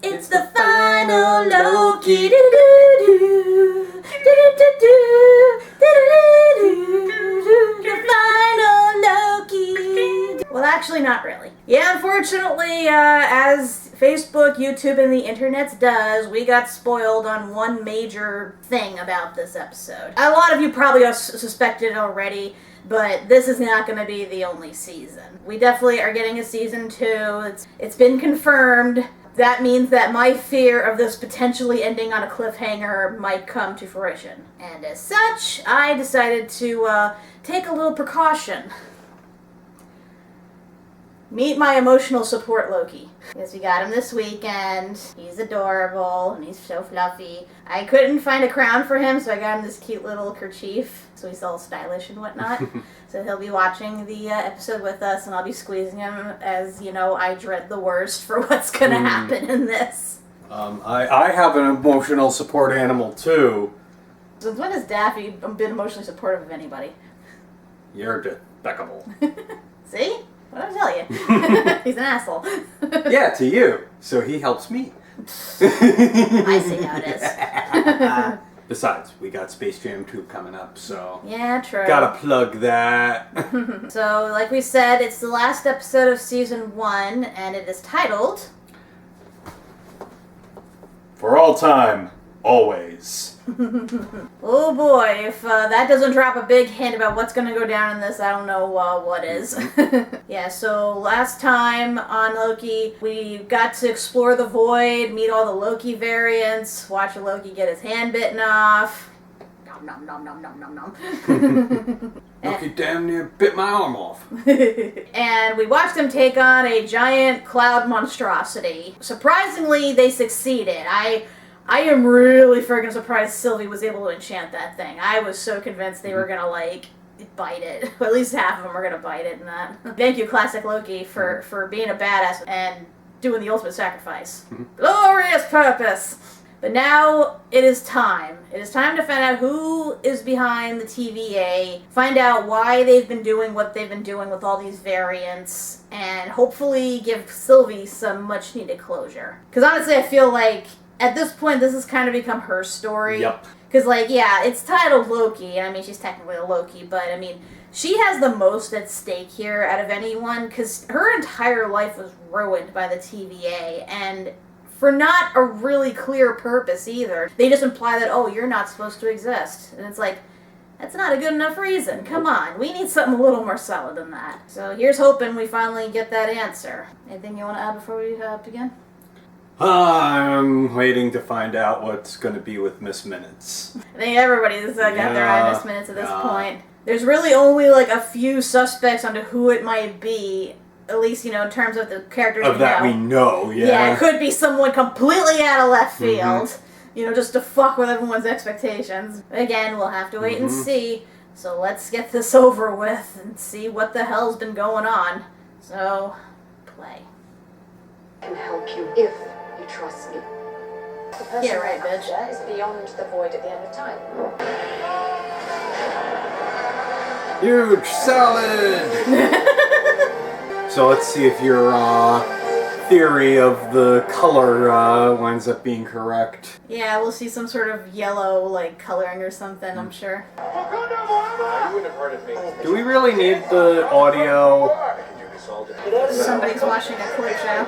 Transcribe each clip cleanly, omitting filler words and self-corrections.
It's the final Loki. Do-do-do-do. Do-do-do-do. Do-do-do-do. The final Loki. Well, actually, not really. Yeah, unfortunately, as Facebook, YouTube, and the internet does, we got spoiled on one major thing about this episode. A lot of you probably suspected it already, but this is not going to be the only season. We definitely are getting a season 2. It's been confirmed. That means that my fear of this potentially ending on a cliffhanger might come to fruition. And as such, I decided to take a little precaution. Meet my emotional support Loki. Because we got him this weekend. He's adorable, and he's so fluffy. I couldn't find a crown for him, so I got him this cute little kerchief, so he's all stylish and whatnot. So he'll be watching the episode with us, and I'll be squeezing him as, you know, I dread the worst for what's gonna happen in this. I have an emotional support animal, too. Since when has Daffy been emotionally supportive of anybody? You're despicable. See? What did I tell you? He's an asshole. Yeah, to you. So he helps me. I see how it is. Besides, we got Space Jam 2 coming up, so... Yeah, true. Gotta plug that. So, like we said, it's the last episode of Season 1, and it is titled... For all time, always. Oh boy, if that doesn't drop a big hint about what's gonna go down in this, I don't know what is. Yeah, so last time on Loki, we got to explore the void, meet all the Loki variants, watch a Loki get his hand bitten off. Nom nom nom nom nom nom nom. Loki damn near bit my arm off. And we watched them take on a giant cloud monstrosity. Surprisingly, they succeeded. I am really friggin' surprised Sylvie was able to enchant that thing. I was so convinced they were gonna, like, bite it. Well, at least half of them are gonna bite it in that. Thank you, Classic Loki, for being a badass and doing the ultimate sacrifice. Glorious purpose! But now, it is time. It is time to find out who is behind the TVA, find out why they've been doing what they've been doing with all these variants, and hopefully give Sylvie some much-needed closure. Because honestly, I feel like at this point, this has kind of become her story. Yep. Because, like, yeah, it's titled Loki. I mean, she's technically a Loki, but, I mean, she has the most at stake here out of anyone, because her entire life was ruined by the TVA, and for not a really clear purpose either. They just imply that, oh, you're not supposed to exist. And it's like, that's not a good enough reason. Come on, we need something a little more solid than that. So here's hoping we finally get that answer. Anything you want to add before we begin? I'm waiting to find out what's going to be with Miss Minutes. I think everybody's got their eye on Miss Minutes at this point. There's really only like a few suspects onto who it might be, at least, you know, in terms of the characters we know, yeah. Yeah, it could be someone completely out of left field, you know, just to fuck with everyone's expectations. Again, we'll have to wait and see, so let's get this over with and see what the hell's been going on. So, play. I can help you if you trust me. The person Yeah, right, bitch. is beyond the void at the end of time. Huge salad! So let's see if your theory of the color winds up being correct. Yeah, we'll see some sort of yellow, like, coloring or something, I'm sure. Do we really need the audio? Somebody's watching a clip show.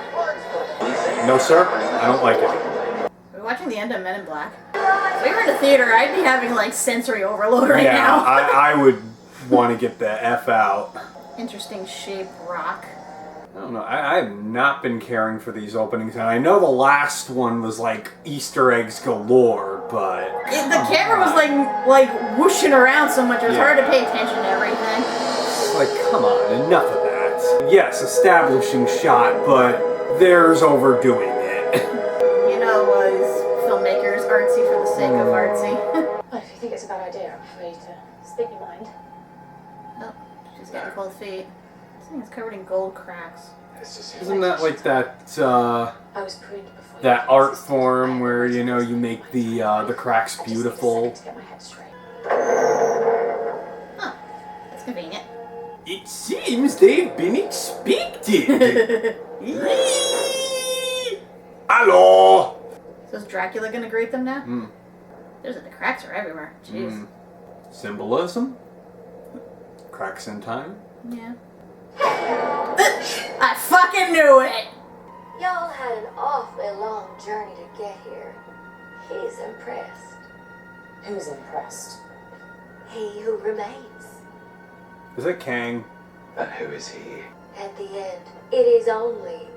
No, sir. I don't like it. We're watching the end of Men in Black. If we were in a theater, I'd be having, like, sensory overload right now. I would want to get the F out. Interesting shape rock. I don't know. I have not been caring for these openings, and I know the last one was like Easter eggs galore, but The camera was like whooshing around so much, it was hard to pay attention to everything. It's like, come on, enough of that. Yes, establishing shot, but there's overdoing it. You know, these filmmakers artsy for the sake of artsy. Well, if you think it's a bad idea, I'm afraid to speak your mind. Oh, she's got cold feet. This thing is covered in gold cracks. Isn't that like that I was pruned before that art form where, you know, you make the cracks beautiful? to get my head straight. Huh. That's convenient. It seems they've been expected. Hello! So is Dracula gonna greet them now? Hmm. The cracks are everywhere. Jeez. Symbolism? Cracks in time? Yeah. I fucking knew it! Y'all had an awfully long journey to get here. He's impressed. Who's impressed? He who remains. Is it Kang? And who is he? At the end, it is only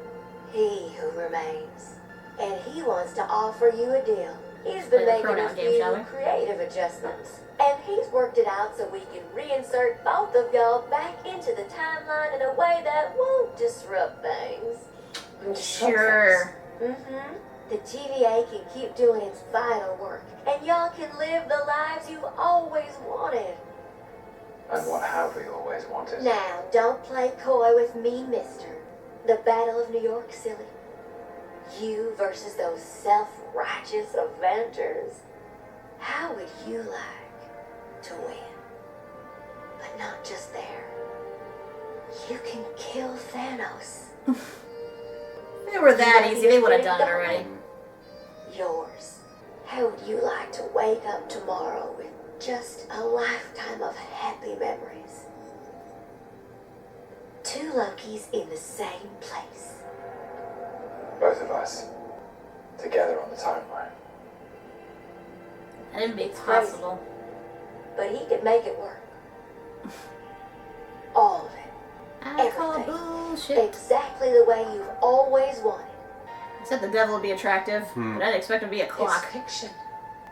he who remains. And he wants to offer you a deal. He's Play been the making a pronoun game, shall we? few creative adjustments. And he's worked it out so we can reinsert both of y'all back into the timeline in a way that won't disrupt things. Sure. The TVA can keep doing its vital work, and y'all can live the lives you've always wanted. And what have we always wanted? Now, don't play coy with me, mister. The Battle of New York, silly. You versus those self-righteous Avengers. How would you like to win? But not just there. You can kill Thanos. If it were that easy, they would have done it already. Yours. How would you like to wake up tomorrow with just a lifetime of happy memories? Two Lokis in the same place. Both of us. Together on the timeline. That didn't be It's possible. But he could make it work. All of it. I call Everything. bullshit. Exactly the way you've always wanted. I said the devil would be attractive, but I didn't expect him to be a It's clock. fiction.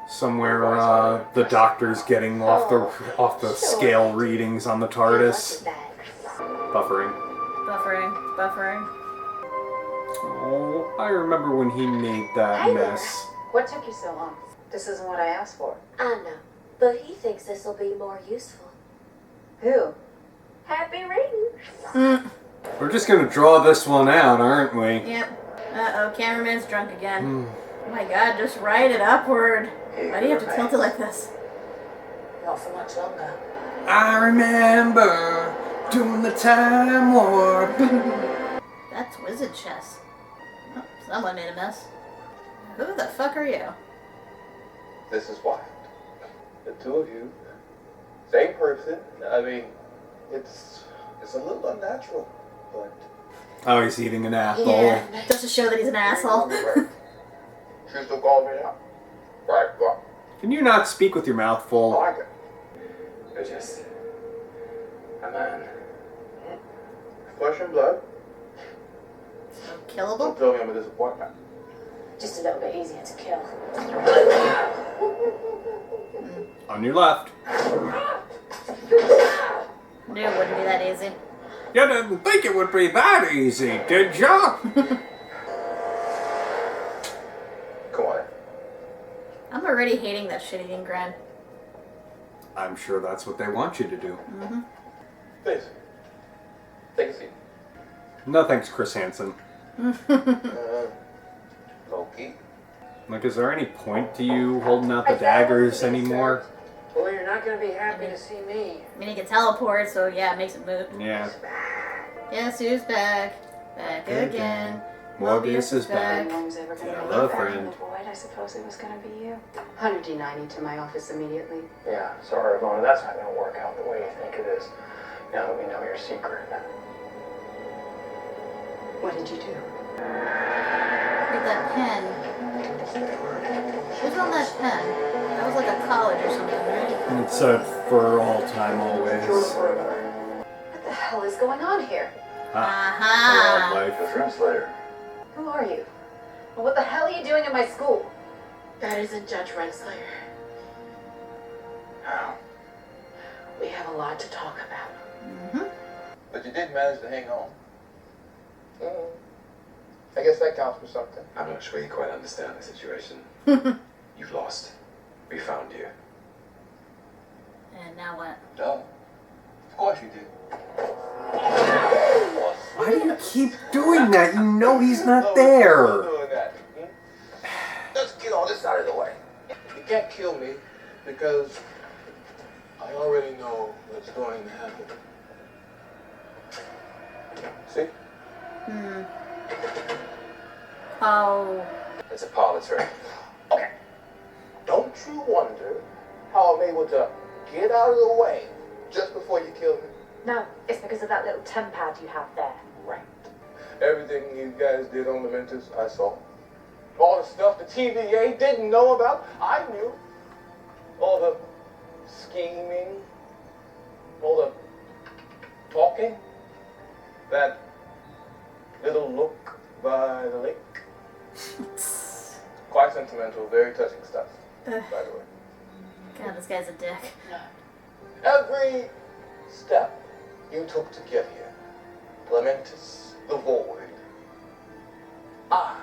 Somewhere, the doctor's getting off the scale readings on the TARDIS. Buffering. Buffering. Oh, I remember when he made that Hey there. mess. What took you so long? This isn't what I asked for. I know. But he thinks this will be more useful. Who? Happy reading. We're just gonna draw this one out, aren't we? Yep. Uh-oh, cameraman's drunk again. Oh my god, just write it upward. Why do you have to tilt it like this? Not for much longer. I remember doing the time warp. That's wizard chess. Oh, someone made a mess. Who the fuck are you? This is wild. The two of you, same person. I mean, it's a little unnatural, but Oh, he's eating an apple. Yeah, just to show that he's an asshole. she still calls me out. Right, well, Can you not speak with your mouth I full? like it. You're just a man. Flesh and blood. Don't Killable? tell me I'm a disappointment. Just a little bit easier to kill. On your left. Knew it wouldn't be that easy. You didn't think it would be that easy, did ya? Come on. I'm already hating that shit-eating grin. I'm sure that's what they want you to do. Please. Take a seat. No thanks, Chris Hansen. Loki. Like, is there any point to you holding out the daggers anymore? Well, you're not going to be happy to see me. I mean, he can teleport, so yeah, it makes it moot. Yeah. Guess who's back? Back again. Morbius is back. No one's ever going to Hello, be back friend. in the void. I suppose it was going to be you. 190 to my office immediately. Yeah, sorry, Mona. That's not going to work out the way you think it is. Now that we know your secret. What did you do? Look at that pen. Who's on that pen? That was like a college or something, right? It said for all time, always. What the hell is going on here? Aha! Life. The translator. Who are you? And what the hell are you doing in my school? That isn't Judge Renslayer. How? We have a lot to talk about. But you did manage to hang on. I guess that counts for something. I'm not sure you quite understand the situation. You've lost. We found you. And now what? No. Of course you did. Why do you keep doing that? You know he's not No, there. doing that. Let's get all this out of the way. You can't kill me because I already know what's going to happen. See? Oh. It's a pilot, sir. Okay. Don't you wonder how I'm able to get out of the way just before you kill me? No, it's because of that little pad you have there. Right. Everything you guys did on the Mentis, I saw. All the stuff the TVA didn't know about, I knew. All the scheming, all the talking, that little look by the lake. Quite sentimental, very touching stuff, by the way. God, this guy's a dick. Every step you took to get here, Calamitous, the void, I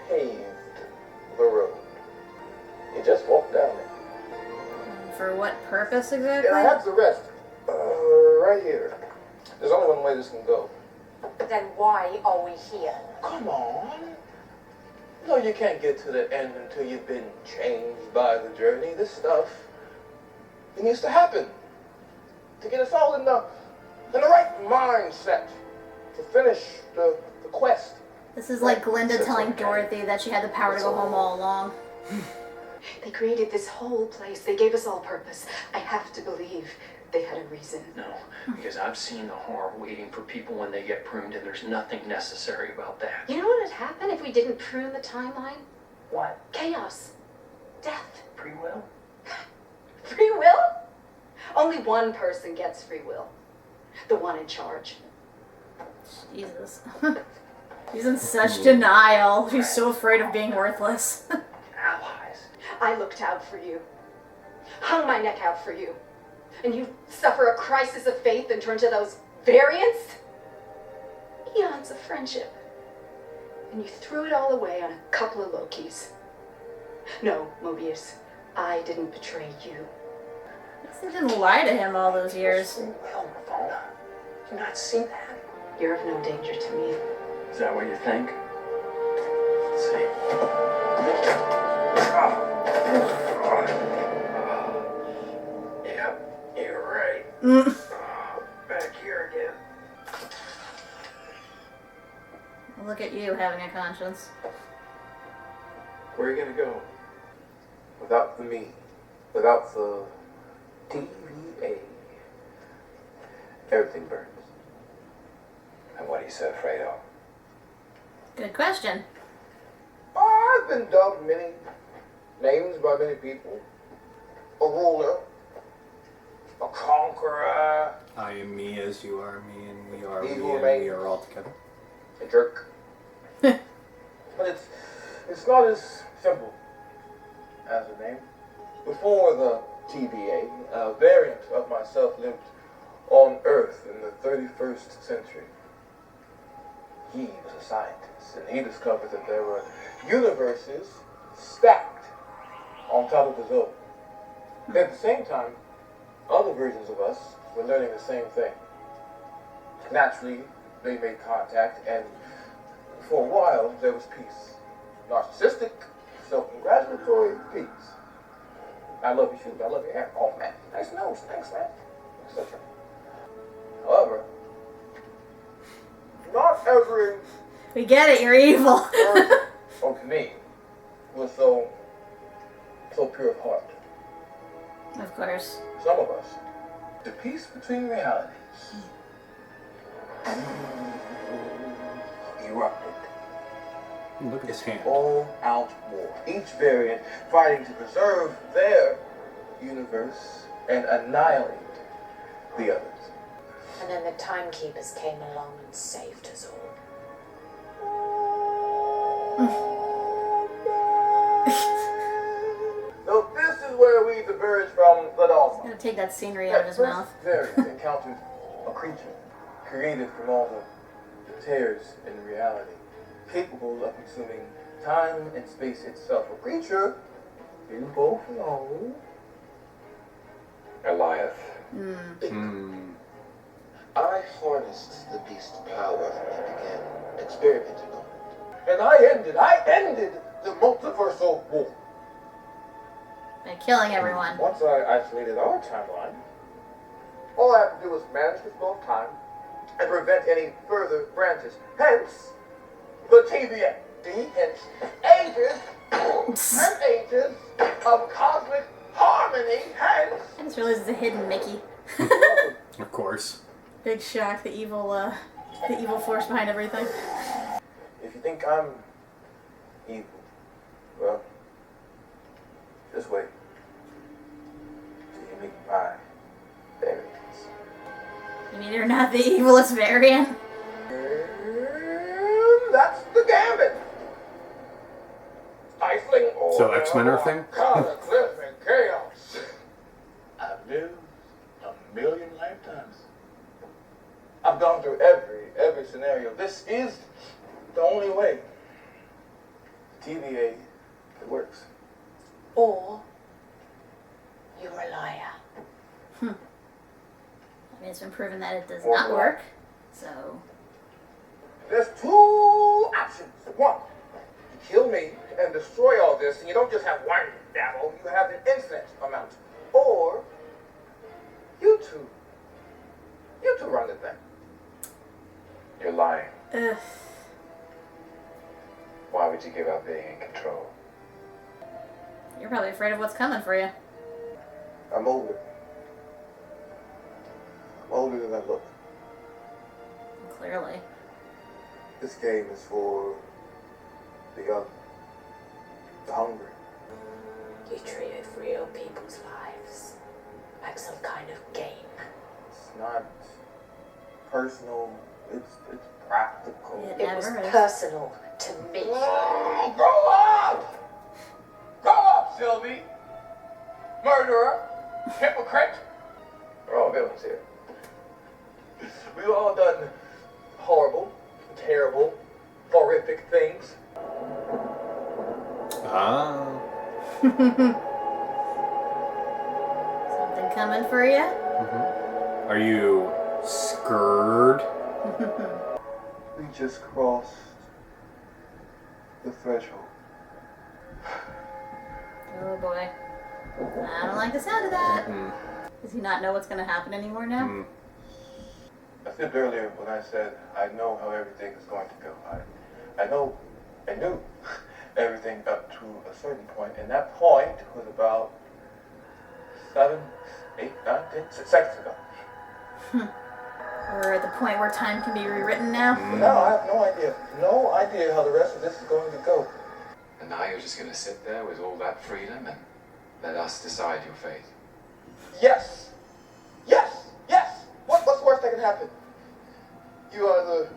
paved the road. You just walked down it. For what purpose exactly? And I have the rest, right here. There's only one way this can go. Then why are we here? Come on. You know you can't get to the end until you've been changed by the journey. This stuff, it needs to happen. To get us all in the right mindset. To finish the quest. This is like Glinda telling Dorothy that she had the power to go home all along. They created this whole place. They gave us all purpose. I have to believe they had a reason. No, because I've seen the horror waiting for people when they get pruned, and there's nothing necessary about that. You know what would happen if we didn't prune the timeline? What? Chaos. Death. Free will? Free will? Only one person gets free will. The one in charge. Jesus. He's in such denial. He's so afraid of being worthless. Allies. I looked out for you. Hung my neck out for you. And you suffer a crisis of faith and turn to those variants? Eons of friendship. And you threw it all away on a couple of Lokis. No, Mobius, I didn't betray you. They didn't lie to him all those years. Well, Mona, do you not see that? You're of no danger to me. Is that what you think? Let's see. Yeah, you're right. Back here again. Look at you having a conscience. Where are you gonna go? Without the me. Without the TVA. Everything burns. And what are you so afraid of? Good question. Oh, I've been dubbed many names by many people. A ruler. A conqueror. I am me as you are me, and we are we, Evil and man. we are all together. A jerk. But it's not as simple as a name. Before the TVA, a variant of myself lived on Earth in the 31st century. He was a scientist, and he discovered that there were universes stacked on top of his own. At the same time, other versions of us were learning the same thing. Naturally, they made contact, and for a while, there was peace. Narcissistic, self-congratulatory peace. I love your shoes, I love your hair. Oh, man, nice nose, thanks, man. Etc. However, not every We get it, you're evil. person of me was so pure of heart. Of course. Some of us, the peace between realities erupted. Look at his hand. All-out war. Each variant fighting to preserve their universe and annihilate the others. And then the timekeepers came along and saved us all. So this is where we diverge from the dogma. Gotta take that scenery out of his That mouth. first variant encountered a creature created from all the tears in reality, capable of consuming time and space itself. A creature you both know. Goliath. I harnessed the beast's power and began experimenting on it. And I ended the multiversal war. By killing everyone. Once I isolated our timeline, all I have to do is manage the flow of time and prevent any further branches. Hence, the TVA. hence ages and ages of cosmic harmony, hence. I just realized it's a hidden Mickey. Of course. Big shock, the evil force behind everything. If you think I'm evil, well, just wait till you meet my variants. You mean you're not the evilest variant? That's the gambit. Stifling order. So X-Men are a thing? Cataclysmic chaos. I've lived a million lifetimes. I've gone through every scenario. This is the only way. TVA, it works. Or you're a liar. I mean, it's been proven that it does Or not what? work. So, There's two options. One, you kill me and destroy all this, and you don't just have one devil, you have an infinite amount. Or, you two run the thing. You're lying. ugh. Why would you give up being in control? You're probably afraid of what's coming for you. I'm older. I'm older than I look. Clearly. This game is for the young, the hungry. You treated real people's lives like some kind of game. It's not personal, it's practical. Yeah. It was Never is. personal to me. Oh, grow up! Grow up, Sylvie! Murderer! Hypocrite! We're all villains here. We've all done horrible, terrible, horrific things. Ah. Something coming for you? Are you scared? We just crossed the threshold. Oh boy. I don't like the sound of that. Mm. Does he not know what's going to happen anymore now? Mm. I said earlier when I said I know how everything is going to go. I knew everything up to a certain point, and that point was about 7, 8, 9, 10 seconds ago. We're at the point where time can be rewritten now? But now I have no idea how the rest of this is going to go. And now you're just going to sit there with all that freedom and let us decide your fate. Yes! What's the worst that can happen? You either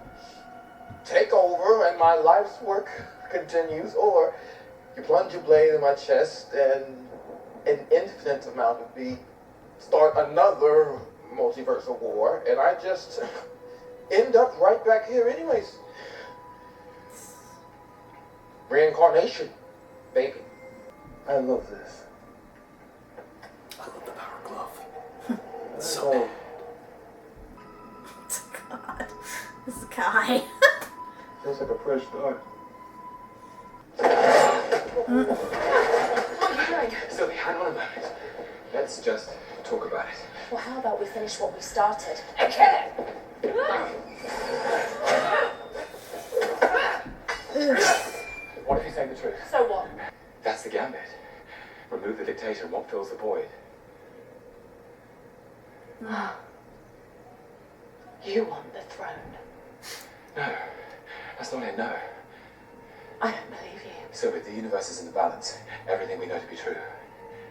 take over and my life's work continues, or you plunge your blade in my chest and an infinite amount of me start another multiversal war, and I just end up right back here anyways. Reincarnation, baby. I love this. I love the power glove. So God. This guy. feels like a fresh start. What are you doing? Sylvie, hang on a moment. Let's just talk about it. Well, how about we finish what we started? What if you say the truth? So what? That's the gambit. Remove the dictator and what fills the void? You want the throne. No, that's not it, no. I don't believe you. Sylvie, the universe is in the balance. Everything we know to be true.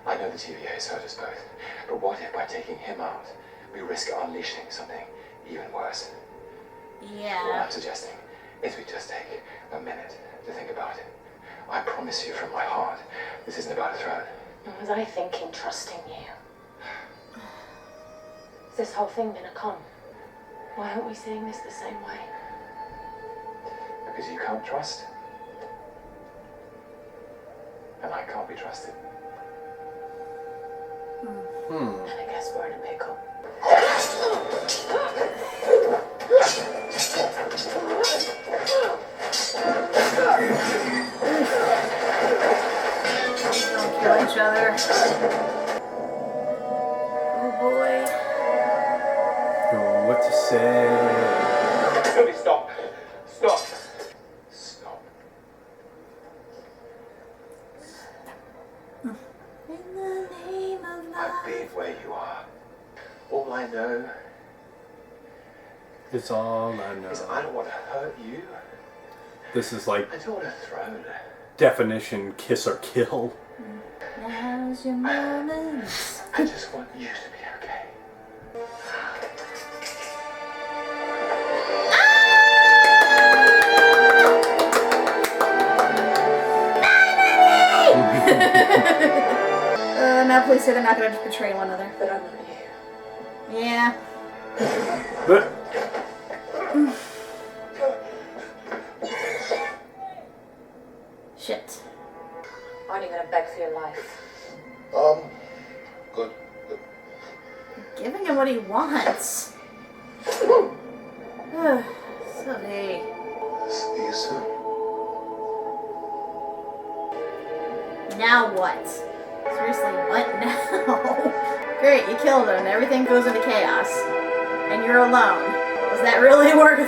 I know the TVA has hurt us both. But what if by taking him out, we risk unleashing something even worse? What Yeah. I'm suggesting is we just take a minute to think about it. I promise you from my heart, this isn't about a throne. Was I thinking trusting you? Is this whole thing been a con? Why aren't we seeing this the same way? Because you can't trust. And I can't be trusted. And I guess we're in a pickle. Don't kill each other. Oh boy. Know what to say? Sylvie, stop. Stop. In the name of I've been life. where you are. All I know It's all I know. is I don't want to hurt you. This is like I don't want to throw. definition kiss or kill. Now's your moment. I just want you to be okay. Now please say they're not going to betray one another. But I'm not you. Yeah. But Shit. Aren't you gonna beg for your life? Good. Giving him what he wants. Sylvie. See you soon. Now what? Seriously, what now? Great, you killed him. Everything goes into chaos. And you're alone. Was that really worth it?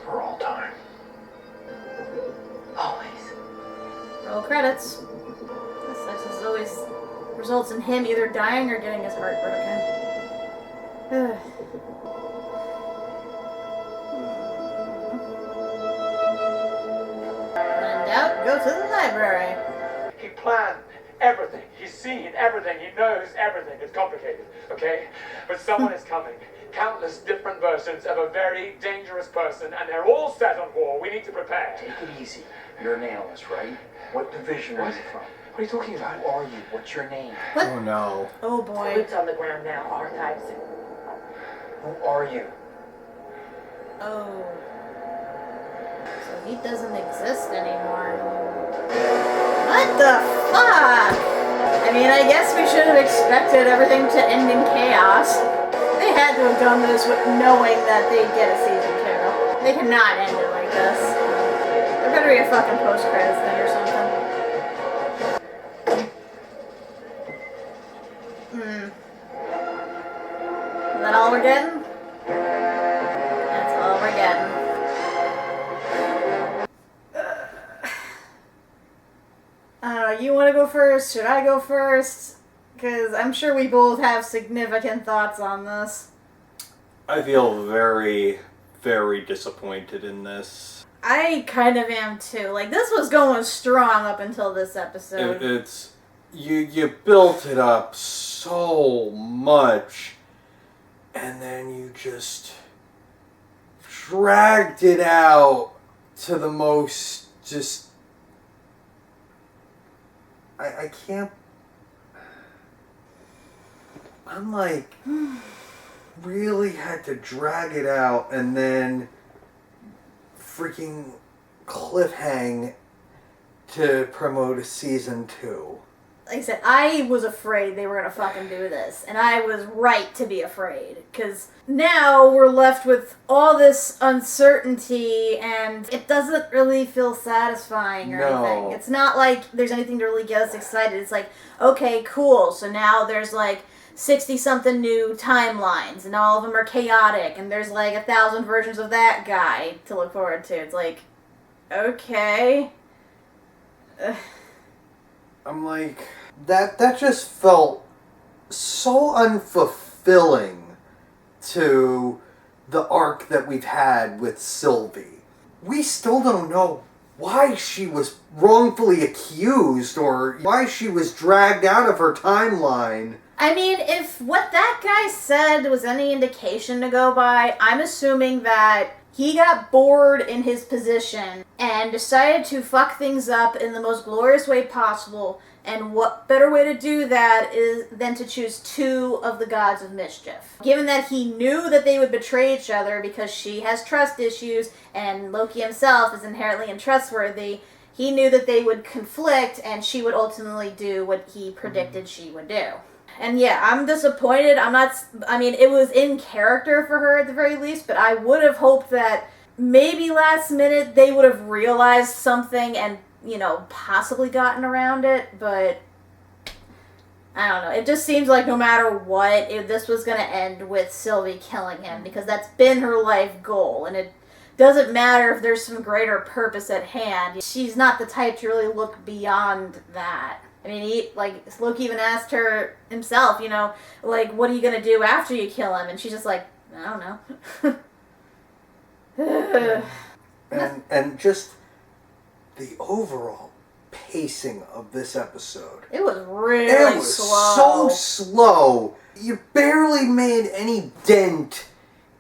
For all time. Always. Roll credits. This success always results in him either dying or getting his heart broken. When in doubt, go to the library. He planned everything. He's seen everything. He knows everything. It's complicated, okay? But someone is coming. Countless different versions of a very dangerous person, and they're all set on war. We need to prepare. Take it easy. You're an analyst, right? What division are you from? What are you talking about? Who are you? What's your name? oh no. Oh boy. Boots on the ground now, archives. Who are you? Oh. So he doesn't exist anymore. What the fuck? I mean, I guess we should have expected everything to end in chaos. They had to have done this with knowing that they'd get a season 2. They cannot end it like this. There better be a fucking post-credits thing or something. Is that all we're getting? That's all we're getting. I don't know, you want to go first? Should I go first? Because I'm sure we both have significant thoughts on this. I feel very, very disappointed in this. I kind of am too. Like, this was going strong up until this episode. It's you built it up so much, and then you just dragged it out to the most just. I can't. I'm like, really had to drag it out and then freaking cliffhang to promote a season 2. Like I said, I was afraid they were gonna fucking do this, and I was right to be afraid, because now we're left with all this uncertainty, and it doesn't really feel satisfying or anything. It's not like there's anything to really get us excited. It's like, okay, cool, so now there's like 60-something new timelines, and all of them are chaotic, and there's like 1,000 versions of that guy to look forward to. It's like, okay. I'm like, that just felt so unfulfilling to the arc that we've had with Sylvie. We still don't know why she was wrongfully accused or why she was dragged out of her timeline. I mean, if what that guy said was any indication to go by, I'm assuming that he got bored in his position and decided to fuck things up in the most glorious way possible. And what better way to do that is than to choose 2 of the gods of mischief. Given that he knew that they would betray each other because she has trust issues and Loki himself is inherently untrustworthy, he knew that they would conflict and she would ultimately do what he predicted she would do. And yeah, I'm disappointed. I mean, it was in character for her at the very least, but I would have hoped that maybe last minute they would have realized something and, you know, possibly gotten around it, but I don't know. It just seems like no matter what, this was going to end with Sylvie killing him, because that's been her life goal, and it doesn't matter if there's some greater purpose at hand. She's not the type to really look beyond that. I mean, Loki even asked her himself, you know, like, what are you gonna do after you kill him? And she's just like, I don't know. and just the overall pacing of this episode. It was really so slow. You barely made any dent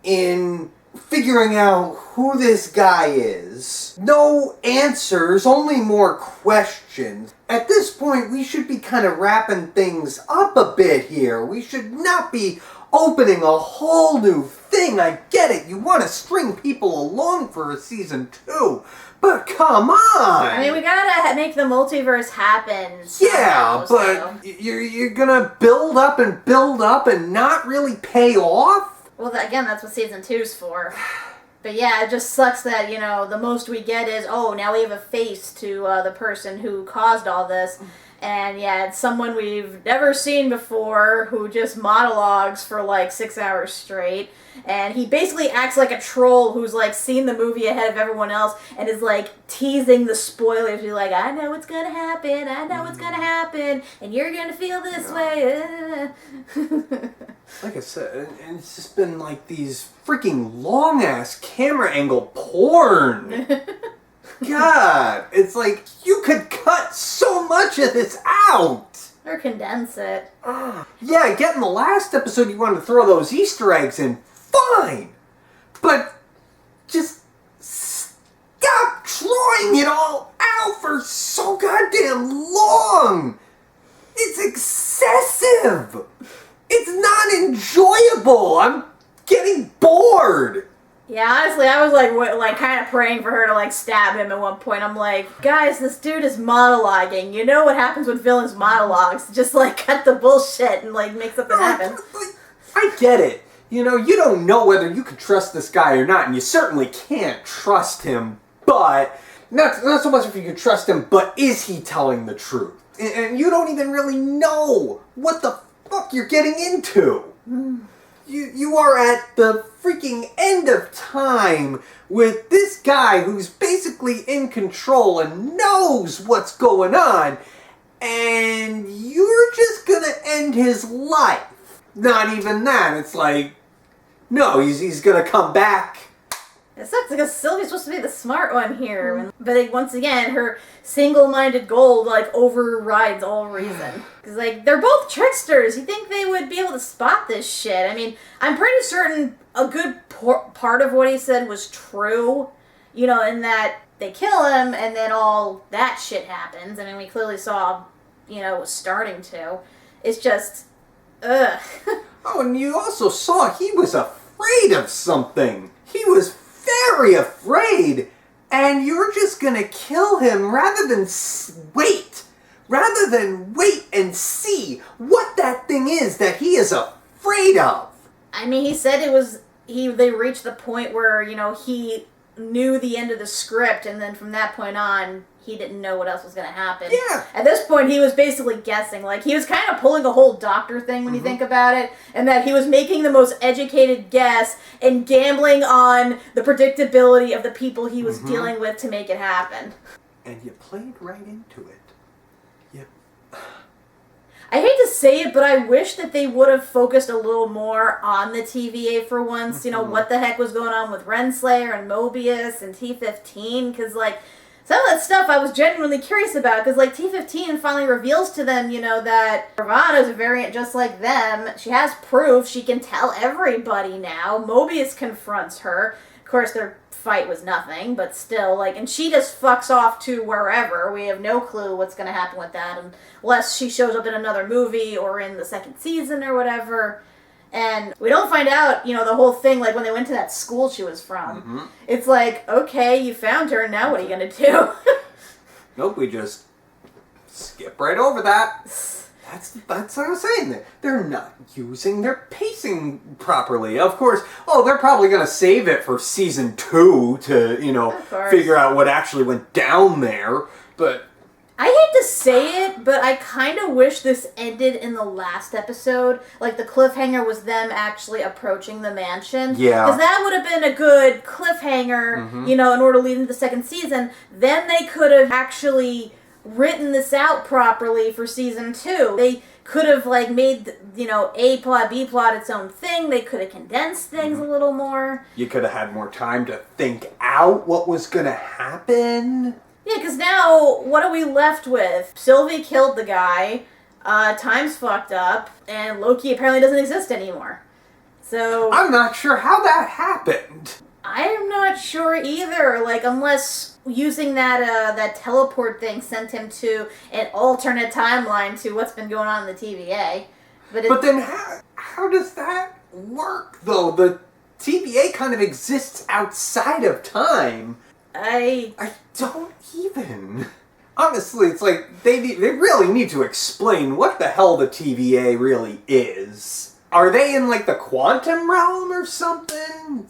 in figuring out who this guy is. No answers, only more questions. At this point, we should be kind of wrapping things up a bit here. We should not be opening a whole new thing. I get it. You want to string people along for a season 2. But come on! I mean, we gotta make the multiverse happen. Yeah, but you're gonna build up and not really pay off? Well, again, that's what season 2's for. But yeah, it just sucks that, you know, the most we get is, oh, now we have a face to the person who caused all this. And yeah, it's someone we've never seen before who just monologues for like 6 hours straight. And he basically acts like a troll who's like seen the movie ahead of everyone else and is like teasing the spoilers. He's like, I know what's gonna happen, and you're gonna feel this way. Like I said, and it's just been like these freaking long ass camera angle porn. God, it's like you could cut so much of this out. Or condense it. Yeah, get in the last episode you wanted to throw those Easter eggs in. Fine. But just stop drawing it all out for so goddamn long. It's excessive. It's not enjoyable. I'm getting bored. Yeah, honestly, I was like kind of praying for her to like stab him at one point. I'm like, guys, this dude is monologuing. You know what happens when villains monologues? Just like cut the bullshit and like make something happen. I get it. You know, you don't know whether you can trust this guy or not, and you certainly can't trust him, but not so much if you can trust him, but is he telling the truth? And you don't even really know what the fuck you're getting into. You are at the freaking end of time with this guy who's basically in control and knows what's going on, and you're just gonna end his life. Not even that. It's like, no, he's gonna come back. It sucks because Sylvie's supposed to be the smart one here. But like, once again, her single-minded goal like overrides all reason. Because like, they're both tricksters. You think they would be able to spot this shit. I mean, I'm pretty certain a good part of what he said was true. You know, in that they kill him and then all that shit happens. I mean, we clearly saw, you know, it was starting to. It's just, ugh. Oh, and you also saw he was afraid of something. He was very afraid. And you're just gonna kill him rather than wait. Rather than wait and see what that thing is that he is afraid of. I mean, he said it was, they reached the point where, you know, he knew the end of the script, and then from that point on, he didn't know what else was going to happen. Yeah. At this point, he was basically guessing. Like, he was kind of pulling a whole doctor thing when you think about it, and that he was making the most educated guess and gambling on the predictability of the people he was dealing with to make it happen. And you played right into it. I hate to say it, but I wish that they would have focused a little more on the TVA for once. You know, what the heck was going on with Renslayer and Mobius and T-15, because, like, some of that stuff I was genuinely curious about, because, like, T-15 finally reveals to them, you know, that Ravana's a variant just like them. She has proof. She can tell everybody now. Mobius confronts her. Of course, their fight was nothing, but still, like, and she just fucks off to wherever. We have no clue what's going to happen with that, unless she shows up in another movie or in the second season or whatever. And we don't find out, you know, the whole thing, like, when they went to that school she was from. It's like, okay, you found her, now what are you going to do? Nope, we just skip right over that. That's what I'm saying. They're not using their pacing properly. Of course, they're probably going to save it for season 2 to, you know, figure out what actually went down there. But I hate to say it, but I kind of wish this ended in the last episode. Like, the cliffhanger was them actually approaching the mansion. Yeah. Because that would have been a good cliffhanger, you know, in order to lead into the second season. Then they could have actually written this out properly for season 2. They could have, like, made, A plot, B plot its own thing. They could have condensed things a little more. You could have had more time to think out what was going to happen. Yeah, because now, what are we left with? Sylvie killed the guy, time's fucked up, and Loki apparently doesn't exist anymore. So... I'm not sure how that happened. I'm not sure either, like, unless using that teleport thing sent him to an alternate timeline to what's been going on in the TVA. But then how does that work, though? The TVA kind of exists outside of time. I don't even... Honestly, it's like, they really need to explain what the hell the TVA really is. Are they in, like, the quantum realm or something?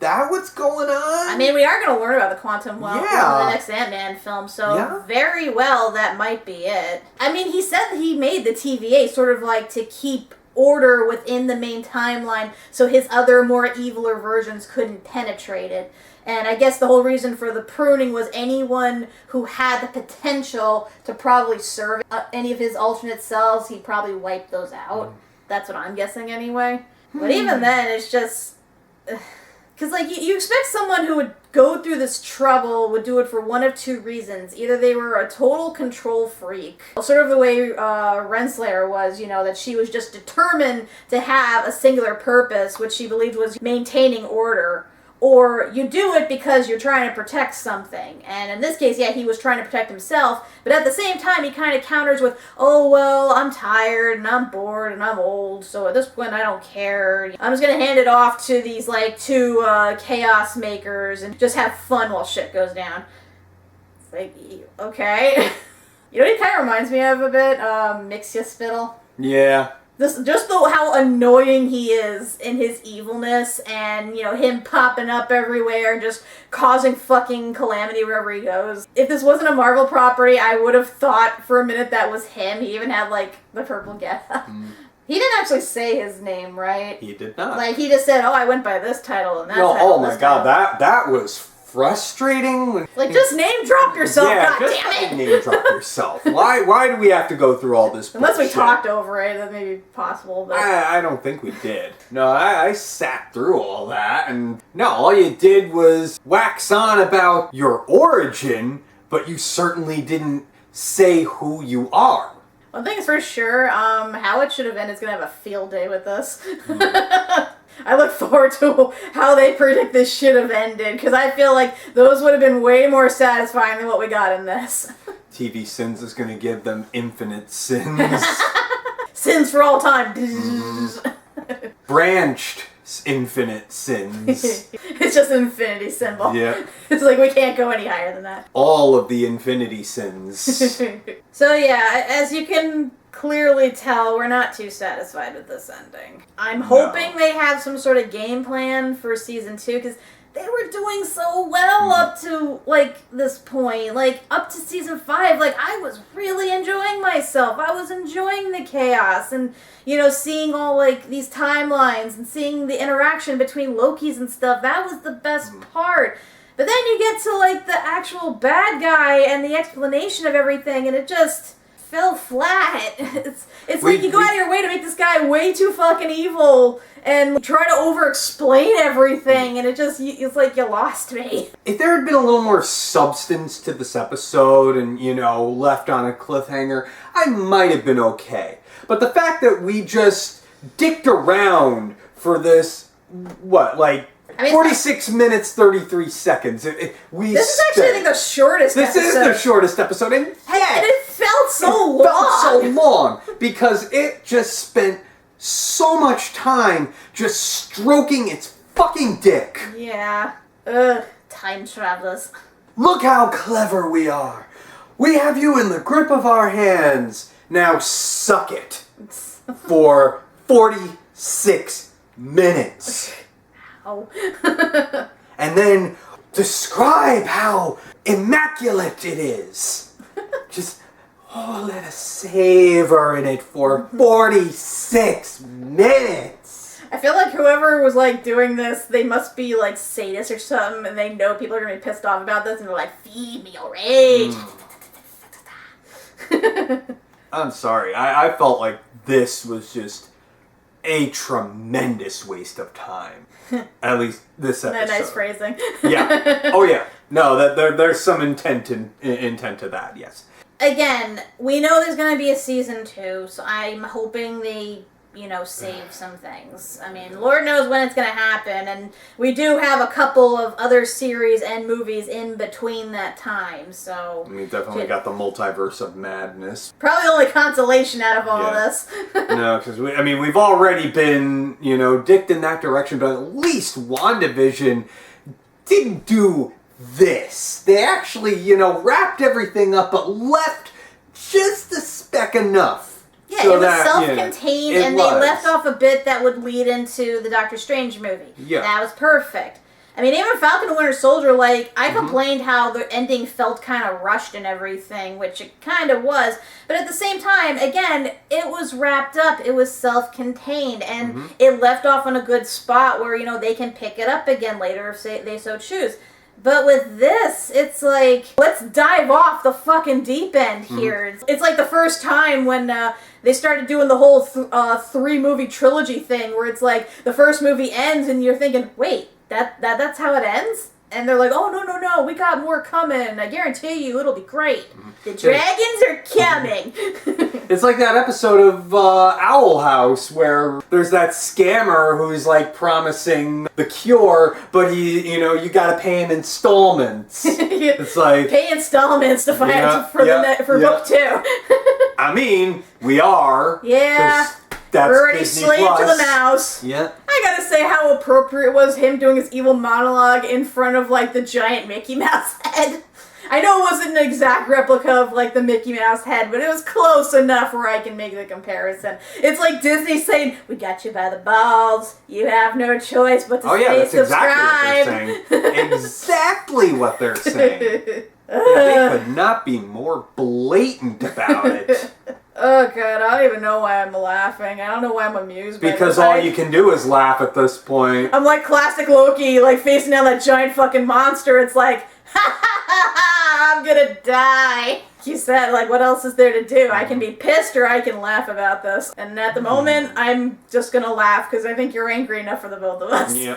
That what's going on? I mean, we are going to learn about the quantum realm in the next Ant-Man film, so very well that might be it. I mean, he said that he made the TVA sort of like to keep order within the main timeline so his other more eviler versions couldn't penetrate it. And I guess the whole reason for the pruning was anyone who had the potential to probably serve any of his alternate selves, he'd probably wipe those out. That's what I'm guessing anyway. But even then, it's just... Because, like, you expect someone who would go through this trouble would do it for one of two reasons. Either they were a total control freak, sort of the way Renslayer was, that she was just determined to have a singular purpose, which she believed was maintaining order. Or you do it because you're trying to protect something. And in this case, he was trying to protect himself. But at the same time, he kind of counters with, oh, well, I'm tired and I'm bored and I'm old. So at this point, I don't care. I'm just going to hand it off to these, like, two chaos makers and just have fun while shit goes down. It's like, okay. You know what he kind of reminds me of a bit? Mixia Spittle. Yeah. How annoying he is in his evilness and, him popping up everywhere and just causing fucking calamity wherever he goes. If this wasn't a Marvel property, I would have thought for a minute that was him. He even had, like, the purple getup. He didn't actually say his name, right? He did not. Like, he just said, oh, I went by this title and that title. Oh my god, that was frustrating. Like, just name drop yourself, goddammit! Name drop yourself. Why do we have to go through all this Unless bullshit? we talked over it, that may be possible, but... I don't think we did. No, I sat through all that, and no, all you did was wax on about your origin, but you certainly didn't say who you are. One thing is for sure, how it should have been is going to have a field day with this. I look forward to how they predict this should have ended, because I feel like those would have been way more satisfying than what we got in this. TV Sins is going to give them infinite sins. Sins for all time. Branched infinite sins. It's just an infinity symbol. Yeah. It's like we can't go any higher than that. All of the infinity sins. So yeah, as you can clearly tell, we're not too satisfied with this ending. I'm hoping they have some sort of game plan for season 2, because they were doing so well up to, like, this point. Like, up to season 5, like, I was really enjoying myself. I was enjoying the chaos and, seeing all, like, these timelines and seeing the interaction between Lokis and stuff. That was the best part. But then you get to, like, the actual bad guy and the explanation of everything, and it just fell flat. It's like you go out of your way to make this guy way too fucking evil and try to over-explain everything, and it's like you lost me. If there had been a little more substance to this episode and, left on a cliffhanger, I might have been okay. But the fact that we just dicked around for this, 46 minutes, 33 seconds. This is actually, I think, the shortest episode. This is the shortest episode. And it felt so long. It felt so long because it just spent so much time just stroking its fucking dick. Yeah. Ugh. Time travelers. Look how clever we are. We have you in the grip of our hands. Now suck it. For 46 minutes. Oh. And then describe how immaculate it is. Just, let us savor in it for 46 minutes. I feel like whoever was, like, doing this, they must be, like, sadists or something, and they know people are going to be pissed off about this, and they're like, feed me your rage. I'm sorry. I felt like this was just a tremendous waste of time. At least this episode. Nice phrasing. Yeah. Oh yeah. No, there's some intent to that. Yes. Again, we know there's going to be a season 2, so I'm hoping they, save some things. I mean, Lord knows when it's going to happen, and we do have a couple of other series and movies in between that time, so... We definitely got the multiverse of madness. Probably the only consolation out of all this. No, because we've already been, dicked in that direction, but at least WandaVision didn't do this. They actually, wrapped everything up, but left just a speck enough. Yeah, so it was self-contained, and they left off a bit that would lead into the Doctor Strange movie. Yeah. That was perfect. I mean, even Falcon and Winter Soldier, I complained how the ending felt kind of rushed and everything, which it kind of was. But at the same time, again, it was wrapped up. It was self-contained, and it left off on a good spot where, they can pick it up again later if they so choose. But with this, it's like, let's dive off the fucking deep end here. It's like the first time when they started doing the whole 3-movie trilogy thing, where it's like, the first movie ends and you're thinking, wait, that's how it ends? And they're like, oh, no, we got more coming. I guarantee you it'll be great. The dragons are coming. It's like that episode of Owl House where there's that scammer who's promising the cure, but you gotta pay in installments. It's like... Pay installments to find for book 2. I mean, we are. Yeah. That's we're already Disney slave Plus. to the mouse. Yeah. I gotta say how appropriate it was him doing his evil monologue in front of the giant Mickey Mouse head. I know it wasn't an exact replica of the Mickey Mouse head, but it was close enough where I can make the comparison. It's like Disney saying, "We got you by the balls. You have no choice but to stay subscribed." Exactly what they're saying. They could not be more blatant about it. Oh god, I don't even know why I'm laughing. I don't know why I'm amused by because all you can do is laugh at this point. I'm like classic Loki, facing down that giant fucking monster. It's like, ha ha ha ha, I'm gonna die. You said, what else is there to do? I can be pissed or I can laugh about this. And at the moment, I'm just gonna laugh because I think you're angry enough for the both of us. Yeah.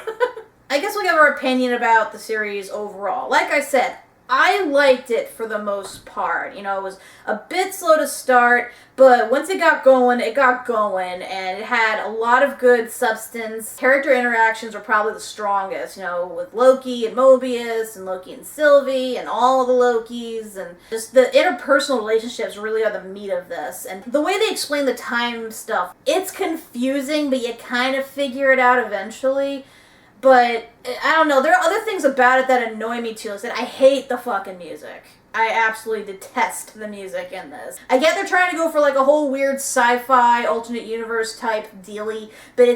I guess we'll give our opinion about the series overall. Like I said, I liked it for the most part. It was a bit slow to start, but once it got going, and it had a lot of good substance. Character interactions were probably the strongest, with Loki and Mobius, and Loki and Sylvie, and all of the Lokis, and just the interpersonal relationships really are the meat of this. And the way they explain the time stuff, it's confusing, but you kind of figure it out eventually. But, I don't know, there are other things about it that annoy me too. I hate the fucking music. I absolutely detest the music in this. I get they're trying to go for a whole weird sci-fi, alternate universe type dealy, but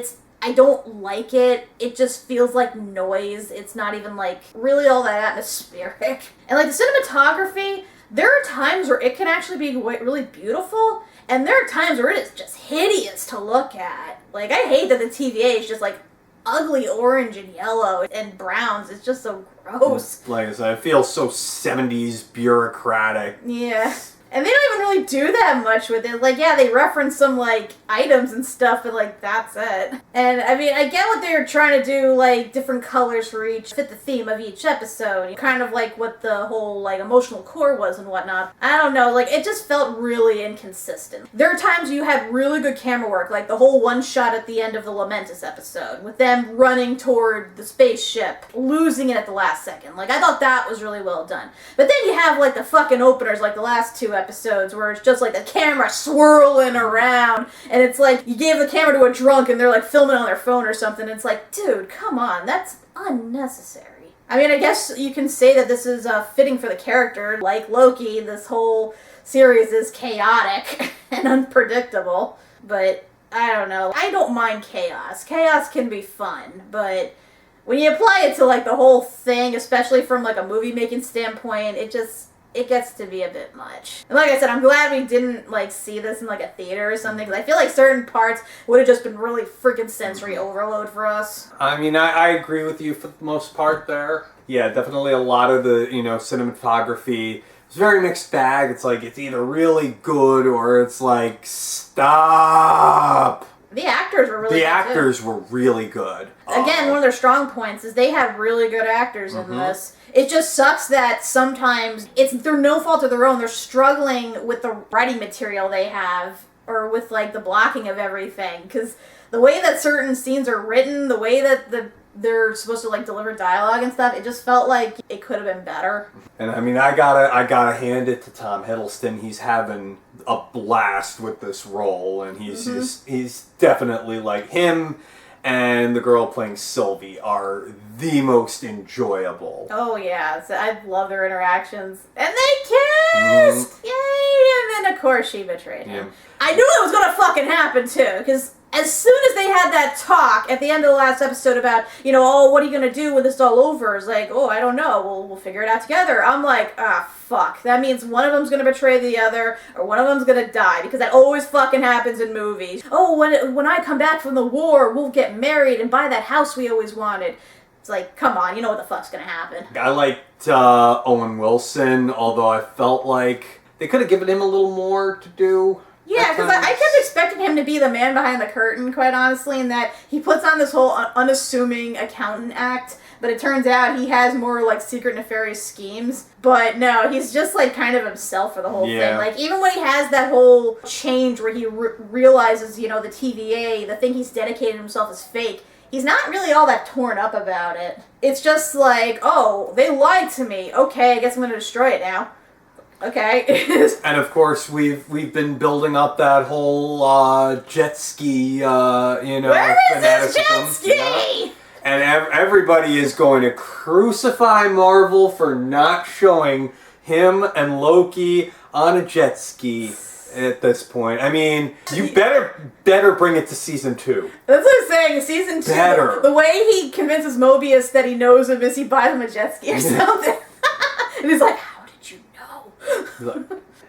I don't like it. It just feels like noise. It's not even really all that atmospheric. And the cinematography, there are times where it can actually be really beautiful, and there are times where it is just hideous to look at. I hate that the TVA is just ugly orange and yellow and browns. It's just so gross. Like I said, it feels so 70s bureaucratic. Yeah. And they don't even really do that much with it. They reference some, items and stuff, but, that's it. And, I mean, I get what they're trying to do, different colors for each, fit the theme of each episode. Kind of what the whole, emotional core was and whatnot. I don't know, it just felt really inconsistent. There are times you had really good camera work, the whole one shot at the end of the Lamentus episode, with them running toward the spaceship, losing it at the last second. I thought that was really well done. But then you have, the fucking openers, the last 2 episodes where it's just the camera swirling around, and it's you gave the camera to a drunk and they're filming on their phone or something. It's dude, come on, that's unnecessary. I mean, I guess you can say that this is fitting for the character. Like Loki, this whole series is chaotic and unpredictable, but I don't know. I don't mind chaos. Chaos can be fun, but when you apply it to the whole thing, especially from a movie making standpoint, it gets to be a bit much. And like I said, I'm glad we didn't see this in a theater or something, because I feel certain parts would have just been really freaking sensory overload for us. I mean, I agree with you for the most part there. Yeah, definitely a lot of the, cinematography It's a very mixed bag. It's like, it's either really good or it's like, stop. The actors were really good. The actors were really good. Again, one of their strong points is they have really good actors in this. It just sucks that sometimes it's through no fault of their own. They're struggling with the writing material they have, or with like the blocking of everything. Because the way that certain scenes are written, the way that they're supposed to like deliver dialogue and stuff, it just felt like it could have been better. And I mean, I gotta hand it to Tom Hiddleston. He's having a blast with this role, and he's definitely, like, him and the girl playing Sylvie are the most enjoyable. Oh yeah, so I love their interactions, and they kissed, yay! And then of course she betrayed him. Yeah. I knew it was gonna fucking happen too, because as soon as they had that talk at the end of the last episode about, you know, oh, what are you gonna do when this is all over? It's like, oh, I don't know. We'll figure it out together. I'm like, fuck. That means one of them's gonna betray the other, or one of them's gonna die, because that always fucking happens in movies. Oh, when I come back from the war, we'll get married and buy that house we always wanted. It's like, come on, you know what the fuck's gonna happen. I liked Owen Wilson, although I felt like they could have given him a little more to do. Yeah, because I kept expecting him to be the man behind the curtain, quite honestly, in that he puts on this whole unassuming accountant act, but it turns out he has more, like, secret nefarious schemes. But no, he's just, like, kind of himself for the whole thing. Like, even when he has that whole change where he realizes, you know, the TVA, the thing he's dedicated himself is fake, he's not really all that torn up about it. It's just like, oh, they lied to me. Okay, I guess I'm going to destroy it now. Okay. And of course, we've been building up that whole jet ski, Where is this jet ski? And everybody is going to crucify Marvel for not showing him and Loki on a jet ski at this point. I mean, you better bring it to season 2. That's what I'm saying. Season 2. Better. The way he convinces Mobius that he knows him is he buys him a jet ski or something. And he's like,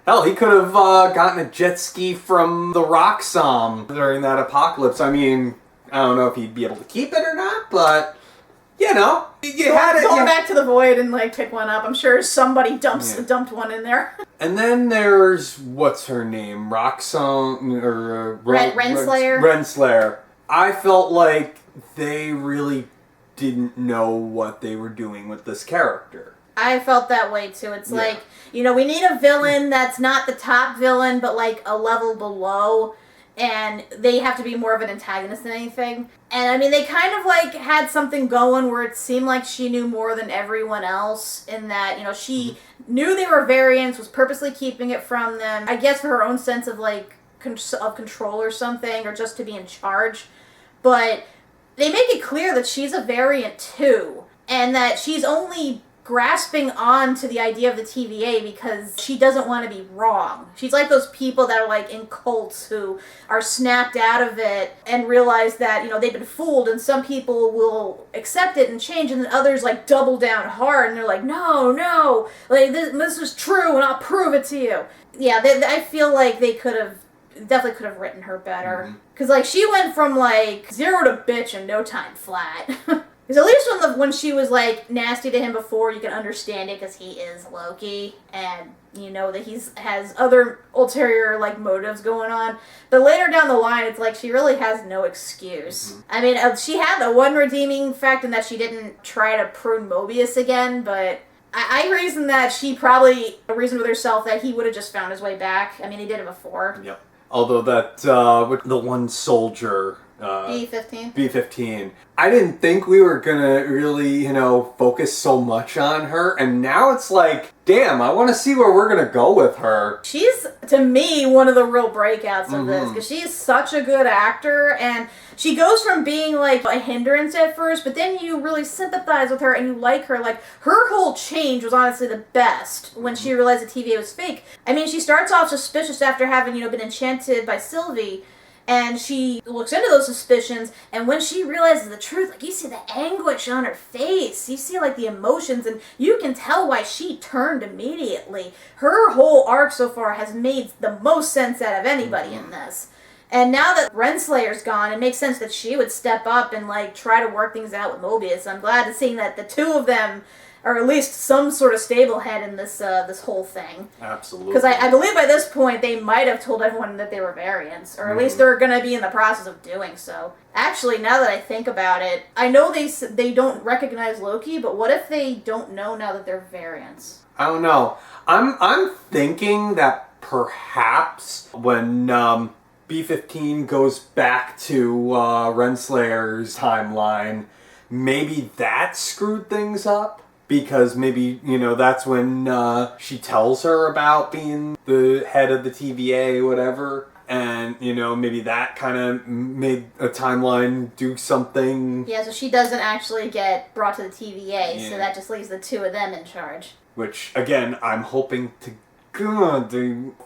hell, he could have gotten a jet ski from the Roxxon during that apocalypse. I mean, I don't know if he'd be able to keep it or not, but, you know, you had it. Going back to the void and, like, pick one up. I'm sure somebody dumped one in there. And then there's, what's her name? Roxxon, or... Renslayer. Renslayer. I felt like they really didn't know what they were doing with this character. I felt that way too. It's like, you know, we need a villain that's not the top villain, but like a level below, and they have to be more of an antagonist than anything. And I mean, they kind of like had something going where it seemed like she knew more than everyone else, in that, you know, she knew they were variants, was purposely keeping it from them, I guess for her own sense of like of control or something, or just to be in charge. But they make it clear that she's a variant too, and that she's only grasping on to the idea of the TVA because she doesn't want to be wrong. She's like those people that are like in cults who are snapped out of it and realize that, you know, they've been fooled, and some people will accept it and change, and then others like double down hard and they're like, no, like this is true and I'll prove it to you. Yeah, I feel like they definitely could have written her better. Because like she went from like 0 to bitch in no time flat. Because at least when she was, like, nasty to him before, you can understand it because he is Loki, and you know that he has other ulterior, like, motives going on. But later down the line, it's like she really has no excuse. I mean, she had the one redeeming fact in that she didn't try to prune Mobius again, but I reason that she probably reasoned with herself that he would have just found his way back. I mean, he did it before. Yep. Although that, with the one soldier... B-15. I didn't think we were gonna really, you know, focus so much on her, and now it's like, damn, I want to see where we're gonna go with her. She's, to me, one of the real breakouts of this, because she's such a good actor, and she goes from being, like, a hindrance at first, but then you really sympathize with her and you like her. Like, her whole change was honestly the best when she realized the TVA was fake. I mean, she starts off suspicious after having, you know, been enchanted by Sylvie, and she looks into those suspicions, and when she realizes the truth, like, you see the anguish on her face, you see, like, the emotions, and you can tell why she turned immediately. Her whole arc so far has made the most sense out of anybody in this. And now that Renslayer's gone, it makes sense that she would step up and, like, try to work things out with Mobius. I'm glad to see that the two of them or at least some sort of stable head in this this whole thing. Absolutely. Because I believe by this point they might have told everyone that they were variants, or at least they're going to be in the process of doing so. Actually, now that I think about it, I know they don't recognize Loki, but what if they don't know now that they're variants? I don't know. I'm thinking that perhaps when B-15 goes back to Renslayer's timeline, maybe that screwed things up. Because maybe, that's when she tells her about being the head of the TVA or whatever. And, maybe that kind of made a timeline do something. Yeah, so she doesn't actually get brought to the TVA, so that just leaves the two of them in charge. Which, again, I'm hoping to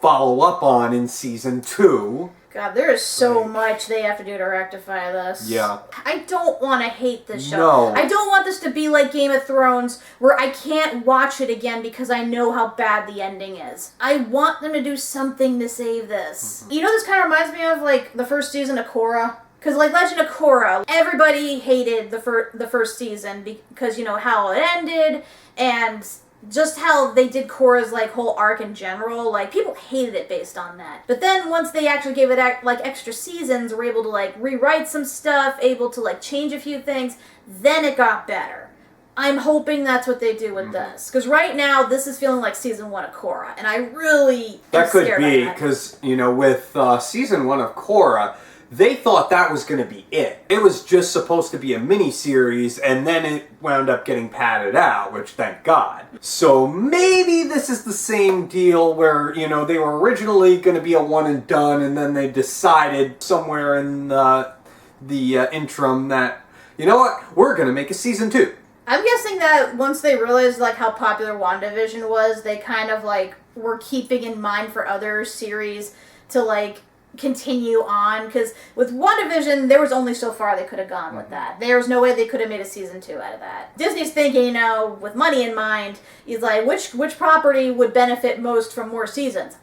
follow up on in season 2. God, there is so much they have to do to rectify this. Yeah. I don't want to hate this show. No. I don't want this to be like Game of Thrones, where I can't watch it again because I know how bad the ending is. I want them to do something to save this. Mm-hmm. This kind of reminds me of, like, the first season of Korra. Because, like, Legend of Korra, everybody hated the first season because, how it ended, and just how they did Korra's, like, whole arc in general. Like, people hated it based on that. But then once they actually gave it, like, extra seasons, were able to, like, rewrite some stuff, able to, like, change a few things, then it got better. I'm hoping that's what they do with this. Because right now, this is feeling like season 1 of Korra, and I really That could be, because, with season 1 of Korra, they thought that was going to be it. It was just supposed to be a miniseries, and then it wound up getting padded out, which thank God. So maybe this is the same deal where, they were originally going to be a one and done, and then they decided somewhere in the interim that, we're going to make a season 2. I'm guessing that once they realized, like, how popular WandaVision was, they kind of, like, were keeping in mind for other series to, like, continue on, because with WandaVision, there was only so far they could have gone with that. There was no way they could have made a season 2 out of that. Disney's thinking, with money in mind, he's like, which property would benefit most from more seasons?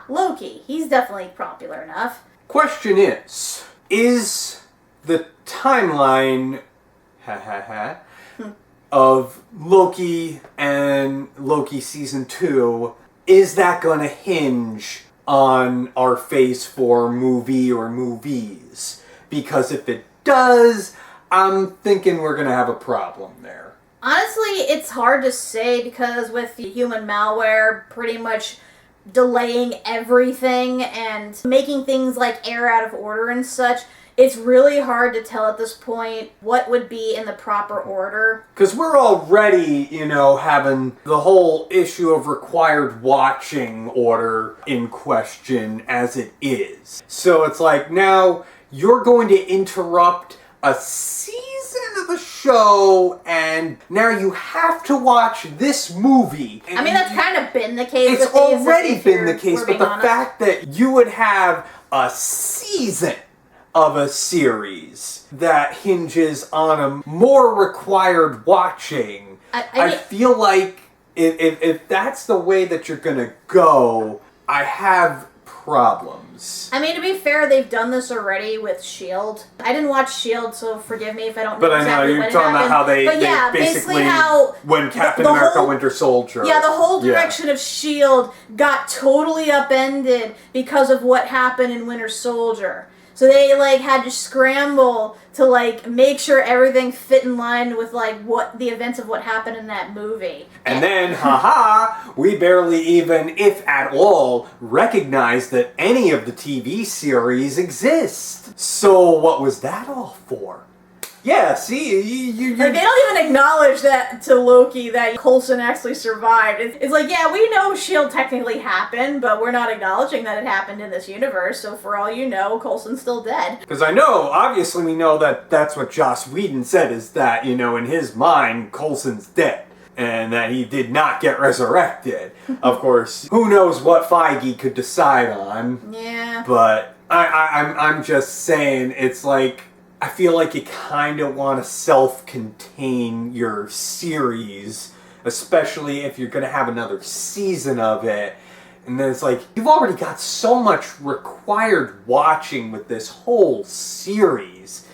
Loki. He's definitely popular enough. Question is the timeline of Loki and Loki season 2, is that going to hinge on our Phase 4 movie or movies? Because if it does, I'm thinking we're going to have a problem there. Honestly, it's hard to say because with the human malware pretty much delaying everything and making things like air out of order and such, it's really hard to tell at this point what would be in the proper order. Because we're already, having the whole issue of required watching order in question as it is. So it's like, now you're going to interrupt a season of a show, and now you have to watch this movie. I mean, that's kind of been the case. It's already been the case, but the fact that you would have a season of a series that hinges on a more required watching, I feel like if that's the way that you're gonna go, I have problems. I mean, to be fair, they've done this already with S.H.I.E.L.D. I didn't watch S.H.I.E.L.D., so forgive me if I don't know exactly I know, you're talking about how they basically how when Captain America Winter Soldier. Yeah, the whole direction of S.H.I.E.L.D. got totally upended because of what happened in Winter Soldier. So they, had to scramble to, make sure everything fit in line with, what the events of what happened in that movie. And then, we barely even, if at all, recognize that any of the TV series exist. So what was that all for? Yeah, see, they don't even acknowledge that to Loki that Coulson actually survived. It's like, yeah, we know S.H.I.E.L.D. technically happened, but we're not acknowledging that it happened in this universe, so for all you know, Coulson's still dead. Because obviously we know that that's what Joss Whedon said, is that, in his mind, Coulson's dead. And that he did not get resurrected. Of course, who knows what Feige could decide on. Yeah. But I'm just saying, it's like, I feel like you kind of want to self-contain your series, especially if you're going to have another season of it. And then it's like, you've already got so much required watching with this whole series.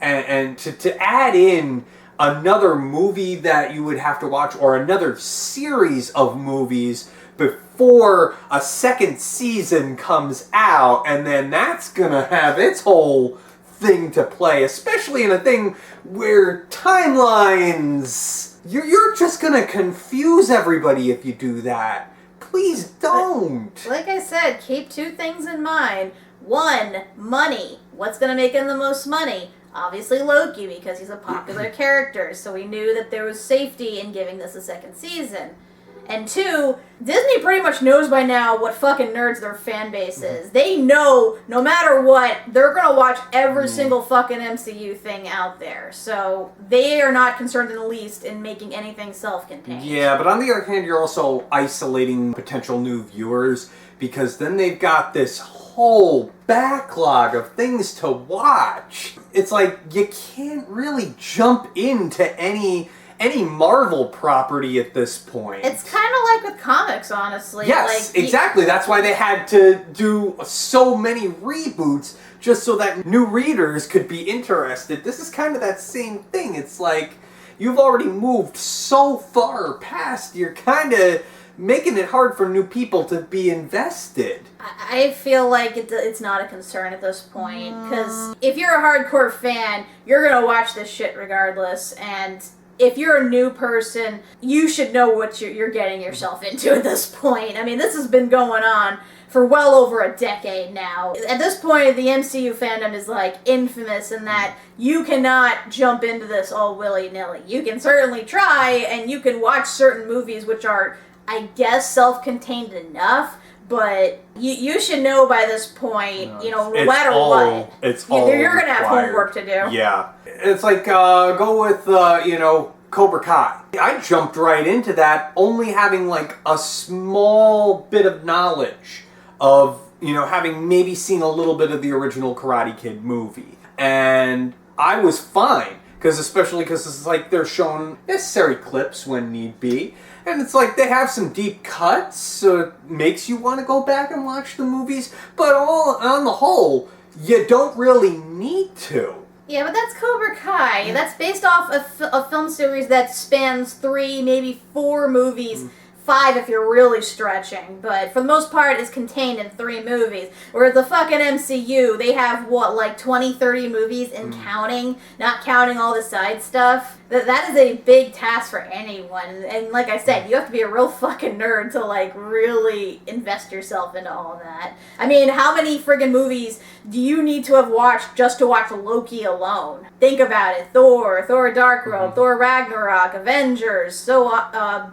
And to add in another movie that you would have to watch, or another series of movies before a second season comes out, and then that's gonna have its whole thing to play, especially in a thing where timelines, you're just gonna confuse everybody if you do that. Please don't. Like I said, keep two things in mind. One, money. What's gonna make him the most money? Obviously Loki, because he's a popular character, so we knew that there was safety in giving this a second season. And two, Disney pretty much knows by now what fucking nerds their fan base is. They know, no matter what, they're gonna watch every single fucking MCU thing out there. So they are not concerned in the least in making anything self-contained. Yeah, but on the other hand, you're also isolating potential new viewers, because then they've got this whole backlog of things to watch. It's like, you can't really jump into any Marvel property at this point. It's kind of like with comics, honestly. Yes, like, exactly. That's why they had to do so many reboots, just so that new readers could be interested. This is kind of that same thing. It's like, you've already moved so far past, you're kind of making it hard for new people to be invested. I feel like it's not a concern at this point, because if you're a hardcore fan, you're going to watch this shit regardless, and if you're a new person, you should know what you're getting yourself into at this point. I mean, this has been going on for well over a decade now. At this point, the MCU fandom is like infamous in that you cannot jump into this all willy-nilly. You can certainly try, and you can watch certain movies which are, I guess, self-contained enough, but you should know by this point, no matter what, you're going to have homework to do. Yeah. It's like, go with, Cobra Kai. I jumped right into that, only having, like, a small bit of knowledge of, having maybe seen a little bit of the original Karate Kid movie. And I was fine, especially because it's like they're showing necessary clips when need be. And it's like they have some deep cuts, so it makes you want to go back and watch the movies. But on the whole, you don't really need to. Yeah, but that's Cobra Kai. That's based off a film series that spans 3, maybe 4 movies. 5 if you're really stretching, but for the most part it's contained in 3 movies. Whereas the fucking MCU, they have, 20, 30 movies and counting, not counting all the side stuff. That is a big task for anyone, and like I said, you have to be a real fucking nerd to, really invest yourself into all that. I mean, how many friggin' movies do you need to have watched just to watch Loki alone? Think about it. Thor Dark World, Thor Ragnarok, Avengers,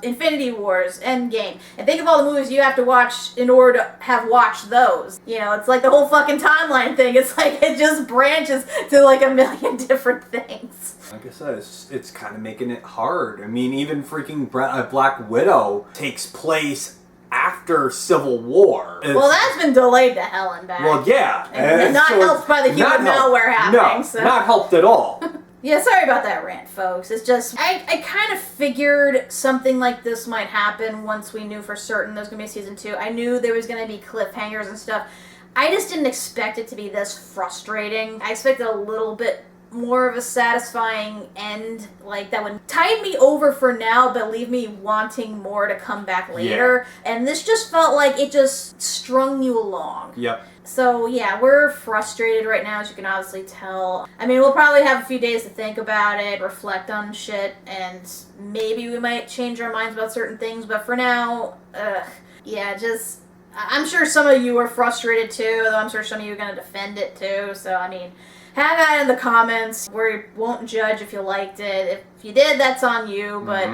Infinity Wars, Endgame. And think of all the movies you have to watch in order to have watched those. It's like the whole fucking timeline thing. It's like it just branches to like a million different things. Like I said, it's kind of making it hard. I mean, even freaking Black Widow takes place after Civil War. Well, that's been delayed to hell and back. Well, yeah. And not helped by the human malware happening. No, not helped at all. Yeah, sorry about that rant, folks. It's just, I kind of figured something like this might happen once we knew for certain there's going to be a season 2. I knew there was going to be cliffhangers and stuff. I just didn't expect it to be this frustrating. I expected a little bit more of a satisfying end, that would tide me over for now, but leave me wanting more to come back later. Yeah. And this just felt like it just strung you along. Yep. So yeah, we're frustrated right now, as you can obviously tell. I mean, we'll probably have a few days to think about it, reflect on shit, and maybe we might change our minds about certain things, but for now, I'm sure some of you are frustrated too, though I'm sure some of you are going to defend it too, so I mean, have at it in the comments. We won't judge if you liked it. If you did, that's on you, but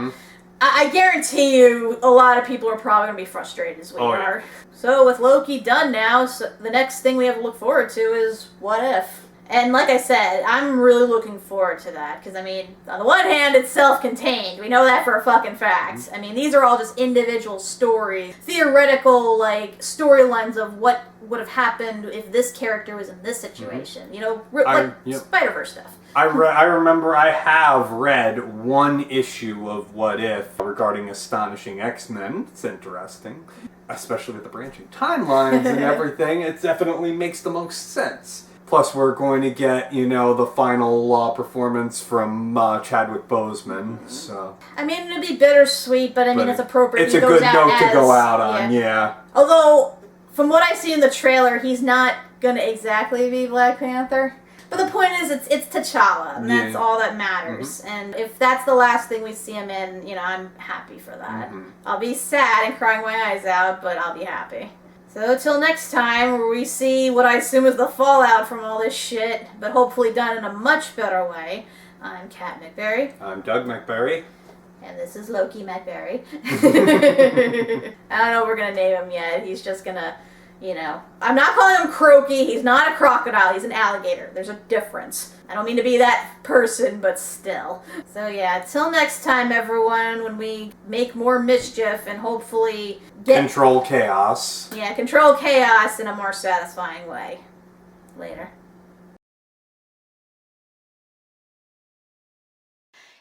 I guarantee you a lot of people are probably going to be frustrated as we are. Yeah. So with Loki done now, the next thing we have to look forward to is What If? And like I said, I'm really looking forward to that, because I mean, on the one hand, it's self-contained. We know that for a fucking fact. I mean, these are all just individual stories, theoretical, storylines of what would have happened if this character was in this situation. Spider-Verse stuff. I remember I have read one issue of What If regarding Astonishing X-Men. It's interesting, especially with the branching timelines and everything. It definitely makes the most sense. Plus, we're going to get, the final performance from Chadwick Boseman. So I mean, it'd be bittersweet, but it's appropriate. It's a good note to go out on, yeah. Although, from what I see in the trailer, he's not gonna exactly be Black Panther. But the point is, it's T'Challa, and that's all that matters. Mm-hmm. And if that's the last thing we see him in, I'm happy for that. Mm-hmm. I'll be sad and crying my eyes out, but I'll be happy. So till next time, where we see what I assume is the fallout from all this shit, but hopefully done in a much better way. I'm Kat MacBerrie. I'm Doug MacBerrie. And this is Loki MacBerrie. I don't know what we're going to name him yet. He's just going to, I'm not calling him Croaky. He's not a crocodile. He's an alligator. There's a difference. I don't mean to be that person, but still. So yeah, till next time, everyone, when we make more mischief and hopefully control chaos. Yeah, control chaos in a more satisfying way. Later.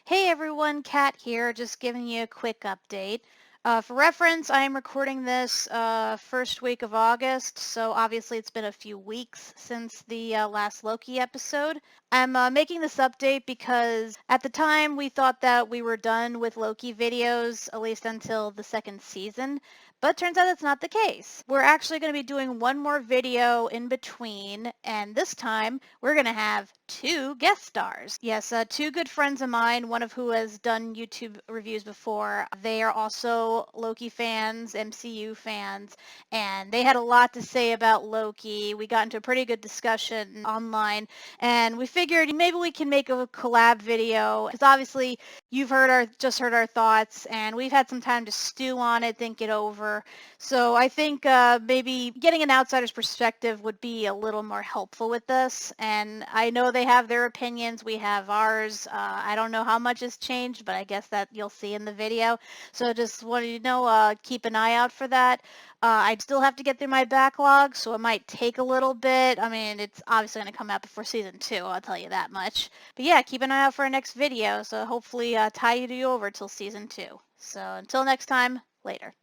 Hey everyone, Kat here, just giving you a quick update. For reference, I am recording this first week of August, so obviously it's been a few weeks since the last Loki episode. I'm making this update because at the time we thought that we were done with Loki videos, at least until the second season, but turns out that's not the case. We're actually going to be doing one more video in between, and this time we're going to have 2 guest stars. Yes, 2 good friends of mine, one of who has done YouTube reviews before. They are also Loki fans, MCU fans, and they had a lot to say about Loki. We got into a pretty good discussion online, and we figured maybe we can make a collab video, because obviously you've just heard our thoughts, and we've had some time to stew on it, think it over. So I think maybe getting an outsider's perspective would be a little more helpful with this, and I know they have their opinions, we have ours. I don't know how much has changed, but I guess that you'll see in the video. So just wanted you to know, keep an eye out for that. I still have to get through my backlog, so it might take a little bit. I mean, it's obviously going to come out before season 2, I'll tell you that much. But yeah, keep an eye out for our next video, so hopefully tie you over till season 2. So until next time, later.